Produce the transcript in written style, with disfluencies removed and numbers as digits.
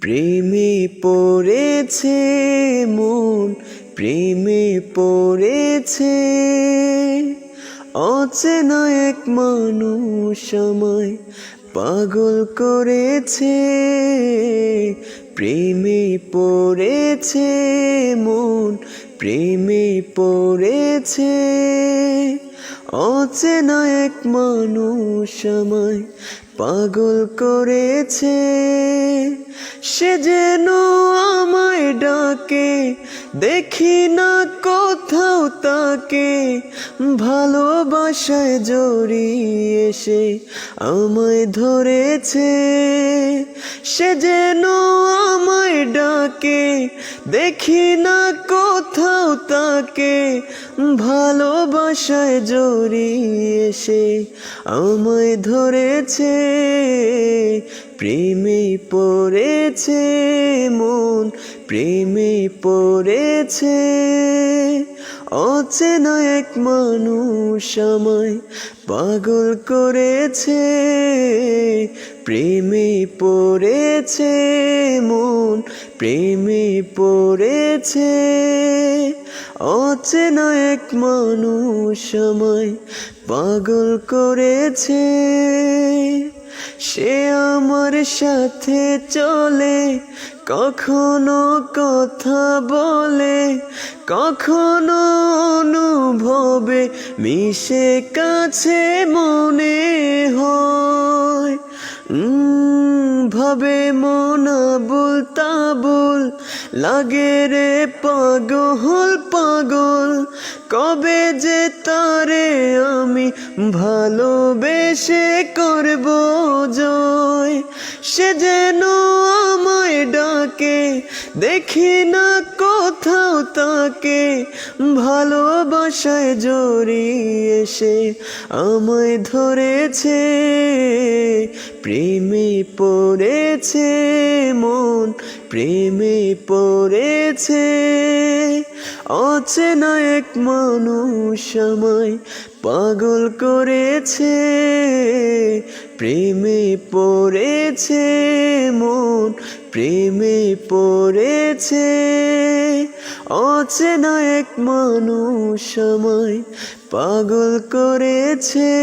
প্রেমে পড়েছে মন, প্রেমে পড়েছে, অচেনা এক মানুষ আমায় পাগল করেছে। প্রেমে পড়েছে মন, প্রেমে পড়েছে, অচেনা এক মানুষ আমায় পাগল করেছে। সে যেন আমায় ডাকে, দেখি না কোথাও তাকে, ভালোবাসায় জড়িয়ে সে আমায় ধরেছে। সে যেন আমায় ডাকে, দেখি না কোথাও তাকে, ভালোবাসায় জড়িয়ে সে আমায় ধরেছে। প্রেমে পড়েছে মন, প্রেমে পড়েছে, অচেনা এক মানুষ আমায় পাগল করেছে। প্রেমে পড়েছে মন, প্রেমে পড়েছে, অচেনা এক মানুষ আমায় পাগল করেছে। সে আমার সাথে চলে, কখনো কথা বলে, কখনো অনুভবে মিশে কাছে মনে হয়। ভাবে মন আবুল তাবুল, লাগে রে পাগল পাগল, কবে যে তারে আমি ভালোবেসে করব জয়। সে যেন আমায় ডাকে, দেখি না কোথাও তাকে, ভালোবাসায় জড়িয়ে সে আমায় ধরেছে। প্রেমে পড়েছে মন, প্রেমে পড়েছে, অচেনা এক মানুষ আমায় পাগল করেছে। প্রেমে পড়েছে মন, প্রেমে পড়েছে, অচেনা এক মানুষ আমায় পাগল করেছে।